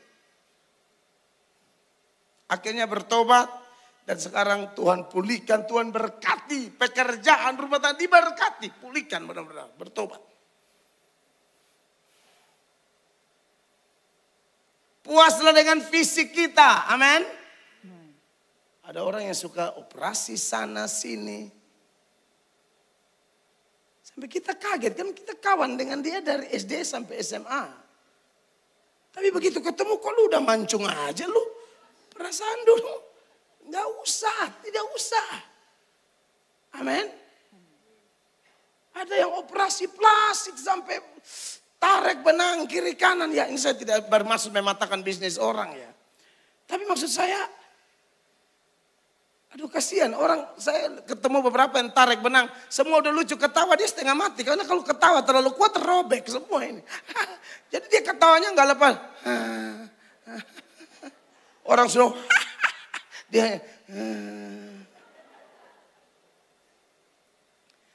Akhirnya bertobat. Dan sekarang Tuhan pulihkan, Tuhan berkati. Pekerjaan rumah tangga diberkati. Pulihkan benar-benar, bertobat. Puaslah dengan fisik kita, amin. Ada orang yang suka operasi sana sini. Sampai kita kaget, kan kita kawan dengan dia dari SD sampai SMA. Tapi begitu ketemu kok lu udah mancung aja lu. Perasaan dulu. Nggak usah, tidak usah. Amin. Ada yang operasi plastik sampai tarik benang kiri kanan. Ya ini saya tidak bermaksud mematakan bisnis orang ya. Tapi maksud saya, aduh kasihan orang, saya ketemu beberapa yang tarik benang. Semua udah lucu, ketawa dia setengah mati. Karena kalau ketawa terlalu kuat terrobek semua ini. Jadi dia ketawanya nggak lepas. Orang suruh dia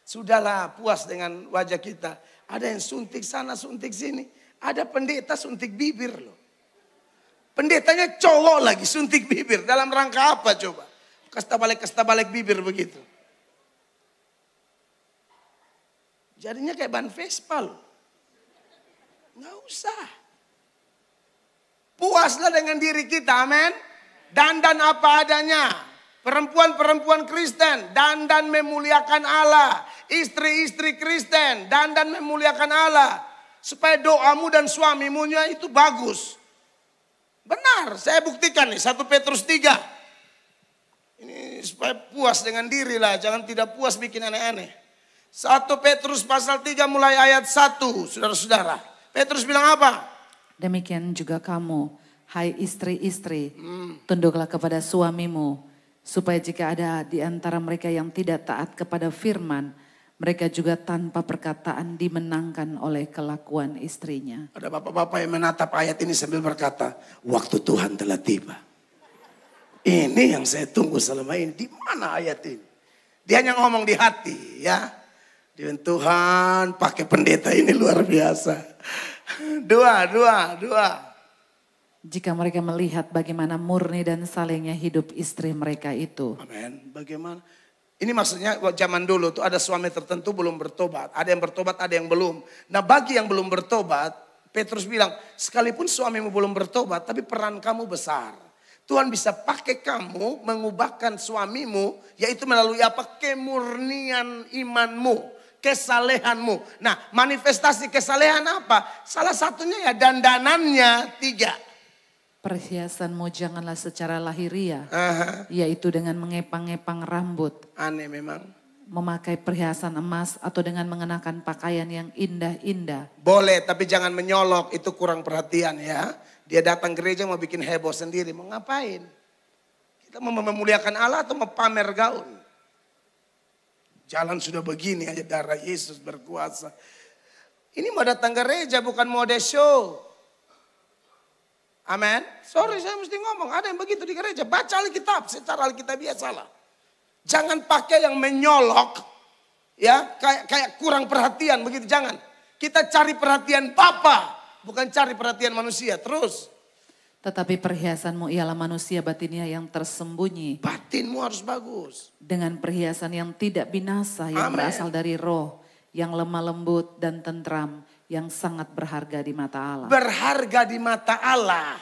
sudahlah puas dengan wajah kita. Ada yang suntik sana, suntik sini. Ada pendeta suntik bibir loh. Pendetanya cowok lagi suntik bibir. Dalam rangka apa coba? Kasta balik bibir begitu. Jadinya kayak ban Vespa loh. Nggak usah. Puaslah dengan diri kita, amin. Dandan apa adanya. Perempuan-perempuan Kristen, dandan memuliakan Allah. Istri-istri Kristen, dandan memuliakan Allah. supaya doamu dan suamimunya itu bagus. Benar, saya buktikan nih 1 Petrus 3. Ini supaya puas dengan diri lah, jangan tidak puas bikin aneh-aneh. 1 Petrus pasal 3 mulai ayat 1, saudara-saudara. Petrus bilang apa? Demikian juga kamu, hai istri-istri, tunduklah kepada suamimu, supaya jika ada di antara mereka yang tidak taat kepada firman, mereka juga tanpa perkataan dimenangkan oleh kelakuan istrinya. Ada bapak-bapak yang menatap ayat ini sambil berkata, waktu Tuhan telah tiba. Ini yang saya tunggu selama ini. Di mana ayat ini? Dia hanya ngomong di hati ya. Dengan Tuhan pakai pendeta ini luar biasa. Dua. Jika mereka melihat bagaimana murni dan salehnya hidup istri mereka itu. Amin. Bagaimana? Ini maksudnya zaman dulu tuh ada suami tertentu belum bertobat. Ada yang bertobat, ada yang belum. Nah bagi yang belum bertobat, Petrus bilang, sekalipun suamimu belum bertobat, tapi peran kamu besar. Tuhan bisa pakai kamu mengubahkan suamimu, yaitu melalui apa? Kemurnian imanmu, kesalehanmu. Nah manifestasi kesalehan apa? Salah satunya ya dandanannya 3. Perhiasanmu janganlah secara lahiriah, yaitu dengan mengepang-ngepang rambut. Aneh memang. Memakai perhiasan emas atau dengan mengenakan pakaian yang indah-indah. Boleh, tapi jangan menyolok, itu kurang perhatian ya. Dia datang gereja mau bikin heboh sendiri, mau ngapain? Kita mau memuliakan Allah atau mau pamer gaun? Jalan sudah begini aja, darah Yesus berkuasa. Ini mau datang gereja bukan mode show. Amin. Sorry saya mesti ngomong, ada yang begitu di gereja. Baca Alkitab secara Alkitabiah salah. Jangan pakai yang menyolok. Ya, kayak kurang perhatian begitu, jangan. Kita cari perhatian Bapa, bukan cari perhatian manusia. Terus. Tetapi perhiasanmu ialah manusia batinnya yang tersembunyi. Batinmu harus bagus. Dengan perhiasan yang tidak binasa, yang berasal dari roh, yang lemah lembut dan tentram, yang sangat berharga di mata Allah. Berharga di mata Allah.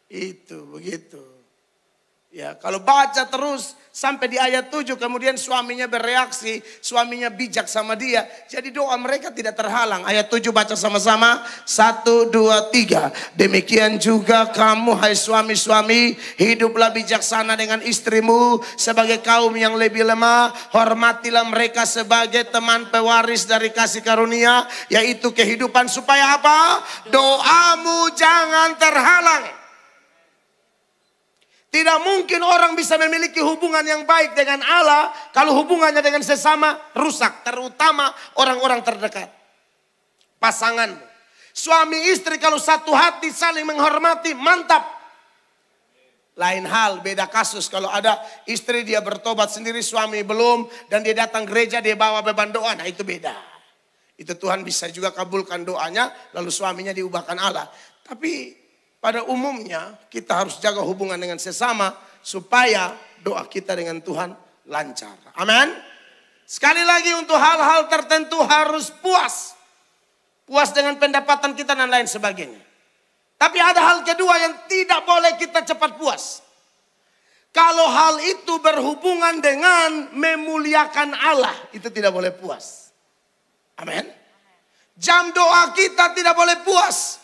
Itu begitu. Ya, kalau baca terus sampai di ayat 7 kemudian suaminya bereaksi, suaminya bijak sama dia. Jadi doa mereka tidak terhalang. Ayat 7 baca sama-sama. 1, 2, 3. Demikian juga kamu hai suami-suami, hiduplah bijaksana dengan istrimu sebagai kaum yang lebih lemah. Hormatilah mereka sebagai teman pewaris dari kasih karunia, yaitu kehidupan, supaya apa? Doamu jangan terhalang. Tidak mungkin orang bisa memiliki hubungan yang baik dengan Allah kalau hubungannya dengan sesama rusak. Terutama orang-orang terdekat. Pasangan. Suami istri kalau satu hati saling menghormati, mantap. Lain hal, beda kasus kalau ada istri dia bertobat sendiri, suami belum. Dan dia datang gereja, dia bawa beban doa. Nah itu beda. Itu Tuhan bisa juga kabulkan doanya, lalu suaminya diubahkan Allah. Tapi pada umumnya kita harus jaga hubungan dengan sesama supaya doa kita dengan Tuhan lancar. Amin. Sekali lagi untuk hal-hal tertentu harus puas. Puas dengan pendapatan kita dan lain sebagainya. Tapi ada hal kedua yang tidak boleh kita cepat puas. Kalau hal itu berhubungan dengan memuliakan Allah, itu tidak boleh puas. Amin. Jam doa kita tidak boleh puas.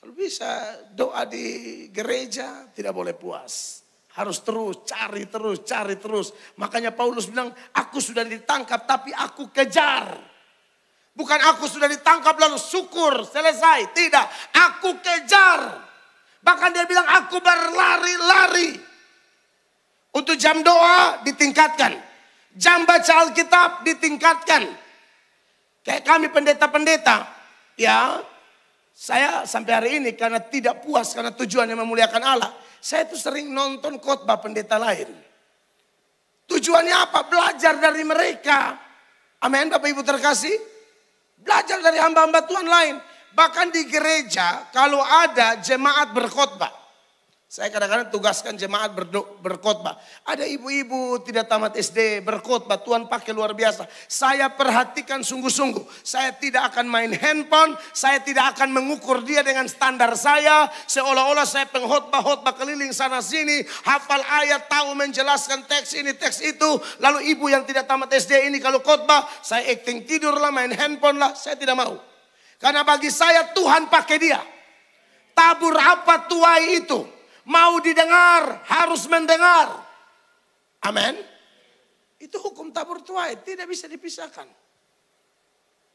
Kalau bisa doa di gereja tidak boleh puas. Harus terus, cari terus. Makanya Paulus bilang, aku sudah ditangkap tapi aku kejar. Bukan aku sudah ditangkap lalu syukur, selesai. Tidak, aku kejar. Bahkan dia bilang aku berlari-lari. Untuk jam doa ditingkatkan. Jam baca Alkitab ditingkatkan. Kayak kami pendeta-pendeta. Ya. Saya sampai hari ini karena tidak puas karena tujuannya memuliakan Allah. Saya tuh sering nonton khotbah pendeta lain. Tujuannya apa? Belajar dari mereka. Amin Bapak Ibu terkasih. Belajar dari hamba-hamba Tuhan lain. Bahkan di gereja kalau ada jemaat berkhotbah. Saya kadang-kadang tugaskan jemaat berkhotbah. Ada ibu-ibu tidak tamat SD berkhotbah. Tuhan pakai luar biasa. Saya perhatikan sungguh-sungguh. Saya tidak akan main handphone. Saya tidak akan mengukur dia dengan standar saya. Seolah-olah saya pengkhotbah keliling sana sini. Hafal ayat, tahu menjelaskan teks ini, teks itu. Lalu ibu yang tidak tamat SD ini kalau khotbah, saya acting tidur lah, main handphone lah. Saya tidak mau. Karena bagi saya Tuhan pakai dia. Tabur apa tuai itu. Mau didengar, harus mendengar. Amin. Itu hukum tabur tuai, tidak bisa dipisahkan.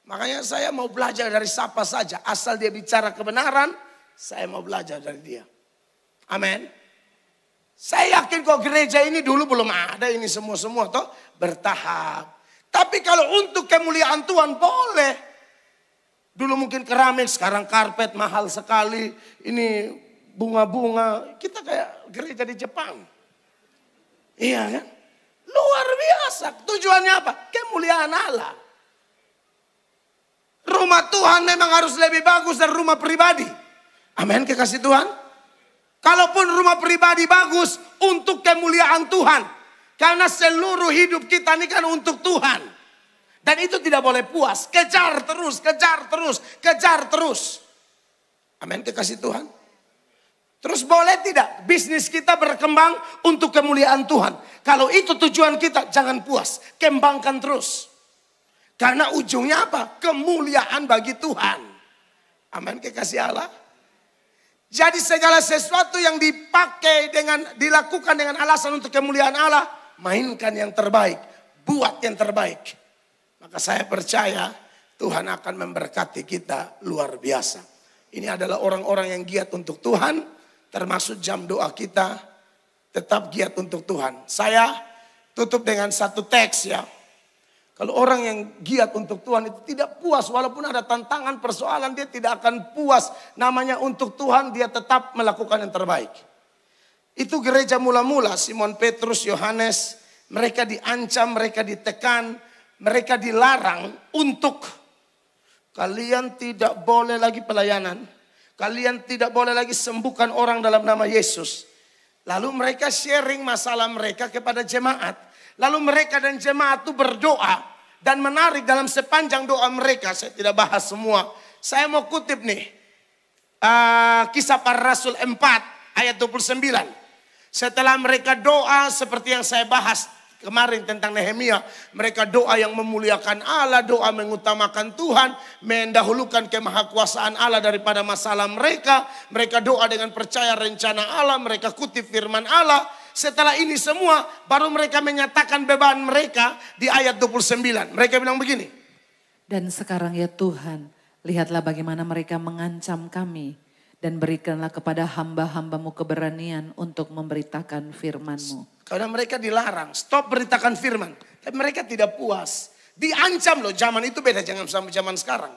Makanya saya mau belajar dari siapa saja. Asal dia bicara kebenaran, saya mau belajar dari dia. Amin. Saya yakin kok gereja ini dulu belum ada ini semua-semua toh. Bertahap. Tapi kalau untuk kemuliaan Tuhan boleh. Dulu mungkin keramik, sekarang karpet mahal sekali. Ini bunga-bunga. Kita kayak gereja di Jepang. Iya kan? Luar biasa. Tujuannya apa? Kemuliaan Allah. Rumah Tuhan memang harus lebih bagus dari rumah pribadi. Amin, kekasih Tuhan. Kalaupun rumah pribadi bagus untuk kemuliaan Tuhan. Karena seluruh hidup kita ini kan untuk Tuhan. Dan itu tidak boleh puas. Kejar terus, kejar terus, kejar terus. Amin, kekasih Tuhan. Terus boleh tidak bisnis kita berkembang untuk kemuliaan Tuhan. Kalau itu tujuan kita, jangan puas. Kembangkan terus. Karena ujungnya apa? Kemuliaan bagi Tuhan. Amin, kekasih Allah. Jadi segala sesuatu yang dilakukan dengan alasan untuk kemuliaan Allah, mainkan yang terbaik, buat yang terbaik. Maka saya percaya Tuhan akan memberkati kita luar biasa. Ini adalah orang-orang yang giat untuk Tuhan, termasuk jam doa kita tetap giat untuk Tuhan. Saya tutup dengan satu teks ya. Kalau orang yang giat untuk Tuhan itu tidak puas. Walaupun ada tantangan persoalan dia tidak akan puas. Namanya untuk Tuhan dia tetap melakukan yang terbaik. Itu gereja mula-mula. Simon Petrus, Yohanes. Mereka diancam, mereka ditekan. Mereka dilarang untuk. Kalian tidak boleh lagi pelayanan. Kalian tidak boleh lagi sembuhkan orang dalam nama Yesus. Lalu mereka sharing masalah mereka kepada jemaat. Lalu mereka dan jemaat itu berdoa. Dan menarik dalam sepanjang doa mereka. Saya tidak bahas semua. Saya mau kutip nih. Kisah Para Rasul 4 ayat 29. Setelah mereka doa seperti yang saya bahas kemarin tentang Nehemia. Mereka doa yang memuliakan Allah. Doa mengutamakan Tuhan. Mendahulukan kemahakuasaan Allah daripada masalah mereka. Mereka doa dengan percaya rencana Allah. Mereka kutip firman Allah. Setelah ini semua baru mereka menyatakan beban mereka di ayat 29. Mereka bilang begini. Dan sekarang ya Tuhan, lihatlah bagaimana mereka mengancam kami. Dan berikanlah kepada hamba-hambamu keberanian untuk memberitakan firman-Mu. Karena mereka dilarang, stop beritakan firman. Tapi mereka tidak puas. Diancam loh, zaman itu beda jangan sama zaman sekarang.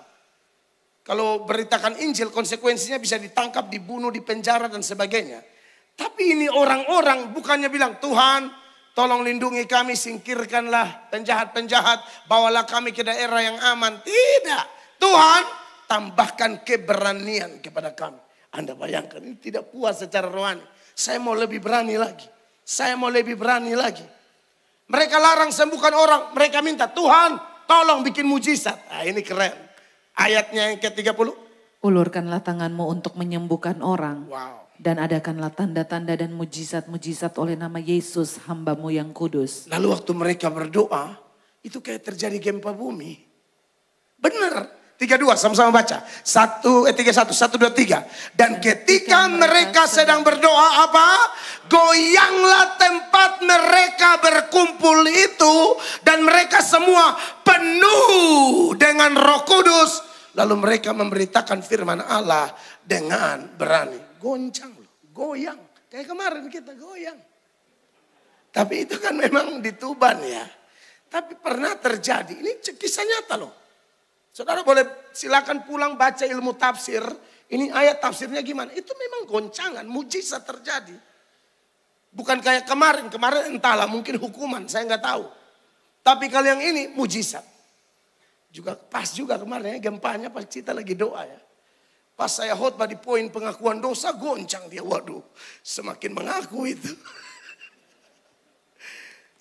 Kalau beritakan Injil konsekuensinya bisa ditangkap, dibunuh, dipenjara dan sebagainya. Tapi ini orang-orang bukannya bilang, Tuhan tolong lindungi kami, singkirkanlah penjahat-penjahat, bawalah kami ke daerah yang aman. Tidak, Tuhan tambahkan keberanian kepada kami. Anda bayangkan ini tidak puas secara rohani. Saya mau lebih berani lagi. Saya mau lebih berani lagi. Mereka larang sembuhkan orang, mereka minta Tuhan tolong bikin mujizat. Nah, ini keren. Ayatnya yang ke-30. Ulurkanlah tanganmu untuk menyembuhkan orang. Wow. Dan adakanlah tanda-tanda dan mujizat-mujizat oleh nama Yesus hamba-Mu yang kudus. Lalu waktu mereka berdoa, itu kayak terjadi gempa bumi. Benar. 32 sama-sama baca. 31, 1, 2, 3. Dan ketika mereka sedang berdoa apa? Goyanglah tempat mereka berkumpul itu. Dan mereka semua penuh dengan Roh Kudus. Lalu mereka memberitakan firman Allah dengan berani. Goncang loh, goyang. Kayak kemarin kita goyang. Tapi itu kan memang di Tuban ya. Tapi pernah terjadi. Ini kisah nyata loh. Saudara boleh silakan pulang baca ilmu tafsir. Ini ayat tafsirnya gimana. Itu memang goncangan, mujizat terjadi. Bukan kayak kemarin. Kemarin entahlah mungkin hukuman, saya nggak tahu. Tapi kalau yang ini mujizat. Juga pas juga kemarin ya, gempanya pas kita lagi doa ya. Pas saya khotbah di poin pengakuan dosa, goncang dia. Waduh, semakin mengaku itu.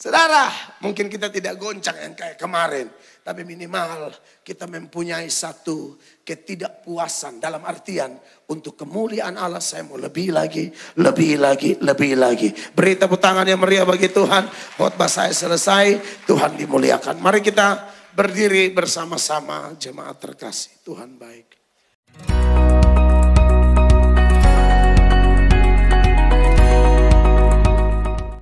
Saudara, mungkin kita tidak goncang yang kayak kemarin. Tapi minimal kita mempunyai satu ketidakpuasan. Dalam artian untuk kemuliaan Allah saya mau lebih lagi, lebih lagi, lebih lagi. Beri tepuk tangan yang meriah bagi Tuhan. Khotbah saya selesai, Tuhan dimuliakan. Mari kita berdiri bersama-sama jemaat terkasih. Tuhan baik.